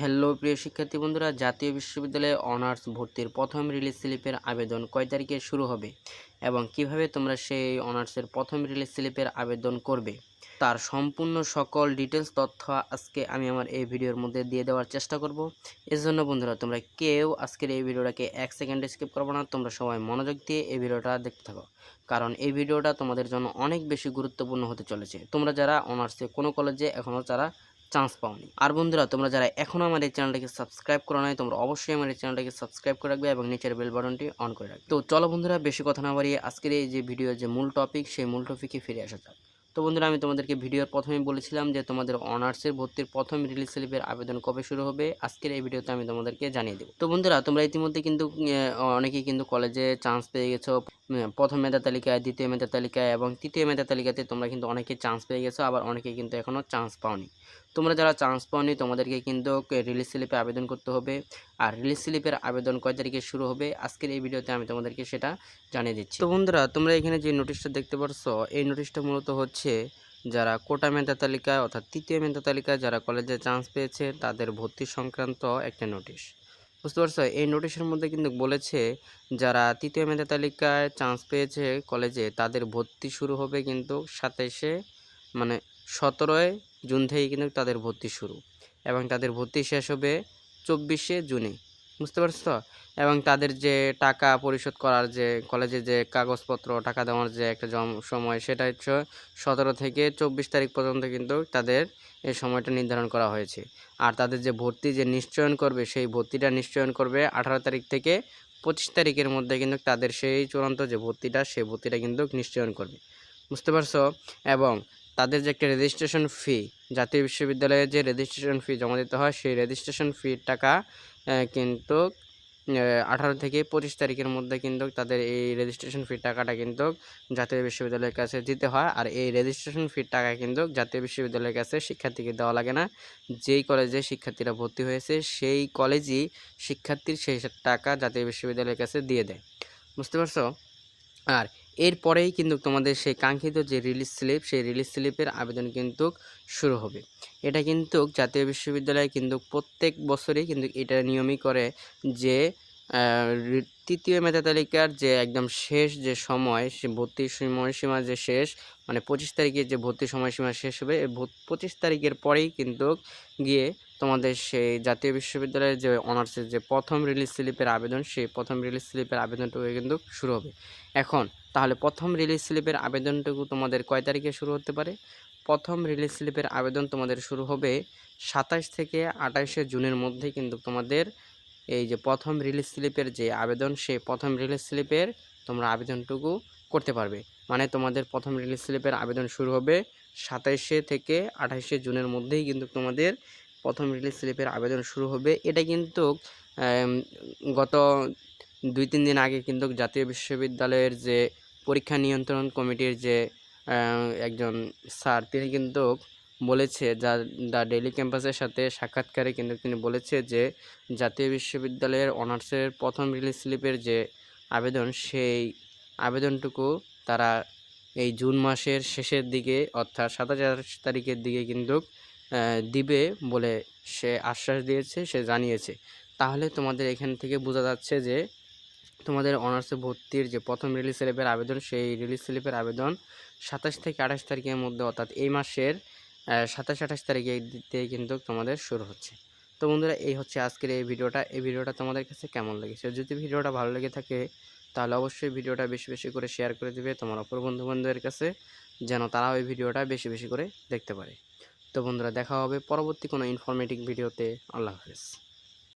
Hello প্রিয় শিক্ষার্থী বন্ধুরা, জাতীয় বিশ্ববিদ্যালয়ে অনার্স ভর্তির প্রথম রিলিজ স্লিপের আবেদন কয় তারিখে শুরু হবে এবং কিভাবে তোমরা সেই অনার্সের প্রথম রিলিজ স্লিপের আবেদন করবে তার সম্পূর্ণ সকল ডিটেলস তথ্য আজকে আমি আমার এই ভিডিওর মধ্যে দিয়ে দেওয়ার চেষ্টা করব। এজন্য বন্ধুরা তোমরা কেউ আজকের এই ভিডিওটাকে 1 সেকেন্ড স্কিপ করবে না, তোমরা সবাই মনোযোগ দিয়ে এই ভিডিওটা দেখতে থাকো, কারণ এই ভিডিওটা তোমাদের জন্য অনেক বেশি গুরুত্বপূর্ণ হতে চলেছে। তোমরা যারা অনার্সে কোনো কলেজে এখনও যারা চান্স পাওনি, আর বন্ধুরা তোমরা যারা এখনও আমার এই চ্যানেলটাকে সাবস্ক্রাইব করো নাই, তোমরা অবশ্যই আমার এই চ্যানেলটাকে সাবস্ক্রাইব করে রাখবে এবং নিচের বেল বাটনটি অন করে রাখবে। তো চলো বন্ধুরা, বেশি কথা না বাড়িয়ে আজকের এই যে ভিডিওর যে মূল টপিক, সেই মূল টপিকে ফিরে আসা যাক। তো বন্ধুরা, আমি তোমাদেরকে ভিডিওর প্রথমেই বলেছিলাম যে তোমাদের অনার্সের ভর্তির প্রথম রিলিজ স্লিপের আবেদন কবে শুরু হবে, আজকের এই ভিডিওতে আমি তোমাদেরকে জানিয়ে দেবো। তো বন্ধুরা, তোমরা ইতিমধ্যে কিন্তু অনেকেই কিন্তু কলেজে চান্স পেয়ে গেছো। প্রথম মেধা তালিকায়, দ্বিতীয় মেধা তালিকায় এবং তৃতীয় মেধা তালিকাতে তোমরা কিন্তু অনেকে চান্স পেয়ে গেছো, আবার অনেকে কিন্তু এখনও চান্স পাওনি। তোমরা যারা চান্স পাওনি তোমাদেরকে কিন্তু রিলিজ স্লিপে আবেদন করতে হবে। আর রিলিজ স্লিপের আবেদন কয় তারিখে শুরু হবে আজকের এই ভিডিওতে আমি তোমাদেরকে সেটা জানিয়ে দিচ্ছি। তো বন্ধুরা, তোমরা এখানে যে নোটিশটা দেখতে পাচ্ছ, এই নোটিশটা মূলত হচ্ছে যারা কোটা মেধা তালিকায় অর্থাৎ তৃতীয় মেধা তালিকায় যারা কলেজে চান্স পেয়েছে তাদের ভর্তি সংক্রান্ত একটা নোটিশ। বুঝতে পারছো? এই নোটিশের মধ্যে কিন্তু বলেছে যারা তৃতীয় মেধা তালিকায় চান্স পেয়েছে কলেজে তাদের ভর্তি শুরু হবে কিন্তু 27 মানে 17 জুন থেকে কিন্তু তাদের ভর্তি শুরু, এবং তাদের ভর্তি শেষ হবে 24 জুনে। বুঝতে পারছো? এবং তাদের যে টাকা পরিশোধ করার যে কলেজে যে কাগজপত্র টাকা দেওয়ার যে একটা সময়, সেটা হচ্ছে 17 থেকে 24 তারিখ পর্যন্ত কিন্তু তাদের এই সময়টা নির্ধারণ করা হয়েছে। আর তাদের যে ভর্তি যে নিশ্চয়ন করবে, সেই ভর্তিটা নিশ্চয়ন করবে 18 তারিখ থেকে 25 তারিখের মধ্যে কিন্তু তাদের সেই চূড়ান্ত যে ভর্তিটা, সেই ভর্তিটা কিন্তু নিশ্চয়ন করবে। বুঝতে পারছো? এবং তাদের যে একটা রেজিস্ট্রেশন ফি, জাতীয় বিশ্ববিদ্যালয়ে যে রেজিস্ট্রেশন ফি জমা দিতে হয়, সেই রেজিস্ট্রেশন ফির টাকা কিন্তু 18 থেকে 25 তারিখের মধ্যে কিন্তু তাদের এই রেজিস্ট্রেশন ফির টাকাটা কিন্তু জাতীয় বিশ্ববিদ্যালয়ের কাছে দিতে হয়। আর এই রেজিস্ট্রেশন ফির টাকা কিন্তু জাতীয় বিশ্ববিদ্যালয়ের কাছে শিক্ষার্থীকে দেওয়া লাগে না। যেই কলেজে শিক্ষার্থীরা ভর্তি হয়েছে সেই কলেজই শিক্ষার্থীর সেই টাকা জাতীয় বিশ্ববিদ্যালয়ের কাছে দিয়ে দেয়। বুঝতে পারছো? আর এরপরেই কিন্তু তোমাদের সেই কাঙ্ক্ষিত যে রিলিজ স্লিপ, সেই রিলিজ স্লিপের আবেদন কিন্তু শুরু হবে। এটা কিন্তু জাতীয় বিশ্ববিদ্যালয় কিন্তু প্রত্যেক বছরই কিন্তু এটা নিয়মই করে যে তৃতীয় মেধা তালিকার যে একদম শেষ যে সময়, সে ভর্তির সময়সীমা যে শেষ, মানে 25 তারিখে যে ভর্তির সময়সীমা শেষ হবে, এই 25 তারিখের পরেই কিন্তু গিয়ে তোমাদের সেই জাতীয় বিশ্ববিদ্যালয়ের যে অনার্সের যে প্রথম রিলিজ স্লিপের আবেদন, সেই প্রথম রিলিজ স্লিপের আবেদনটুকু কিন্তু শুরু হবে। এখন তাহলে প্রথম রিলিজ স্লিপের আবেদনটুকু তোমাদের কয় তারিখে শুরু হতে পারে? প্রথম রিলিজ স্লিপের আবেদন তোমাদের শুরু হবে 27 থেকে 28 জুনের মধ্যে কিন্তু তোমাদের এই যে প্রথম রিলিজ স্লিপের যে আবেদন, সেই প্রথম রিলিজ স্লিপের তোমরা আবেদনটুকু করতে পারবে। মানে তোমাদের প্রথম রিলিজ স্লিপের আবেদন শুরু হবে 27 থেকে 28 জুনের মধ্যেই কিন্তু তোমাদের প্রথম রিলিজ স্লিপের আবেদন শুরু হবে। এটা কিন্তু গত 2-3 দিন আগে কিন্তু জাতীয় বিশ্ববিদ্যালয়ের যে পরীক্ষা নিয়ন্ত্রণ কমিটির যে একজন স্যার, তিনি কিন্তু বলেছে, দ্য ডেইলি ক্যাম্পাসের সাথে সাক্ষাৎকারে কিন্তু তিনি বলেছে যে জাতীয় বিশ্ববিদ্যালয়ের অনার্সের প্রথম রিলিজ স্লিপের যে আবেদন, সেই আবেদনটুকু তারা এই জুন মাসের শেষের দিকে অর্থাৎ 27 তারিখের দিকে কিন্তু দিবে বলে সে আশ্বাস দিয়েছে, সে জানিয়েছে। তাহলে তোমাদের এখান থেকে বোঝা যাচ্ছে যে তোমাদের অনার্সে ভর্তির যে প্রথম রিলিজ স্লিপের আবেদন, সেই রিলিজ স্লিপের আবেদন 27 থেকে 28 তারিখের মধ্যে অর্থাৎ এই মাসের 27-28 তারিখে দিতে কিন্তু তোমাদের শুরু হচ্ছে। তো বন্ধুরা, এই হচ্ছে আজকের এই ভিডিওটা। এই ভিডিওটা তোমাদের কাছে কেমন লেগেছে? যদি ভিডিওটা ভালো লেগে থাকে তাহলে অবশ্যই ভিডিওটা বেশি বেশি করে শেয়ার করে দিবে তোমার অপর বন্ধুবান্ধবের কাছে, যেন তারাও এই ভিডিওটা বেশি বেশি করে দেখতে পারে। তো বন্ধুরা, দেখা হবে পরবর্তী কোনো ইনফরমেটিভ ভিডিওতে। আল্লাহ হাফেজ।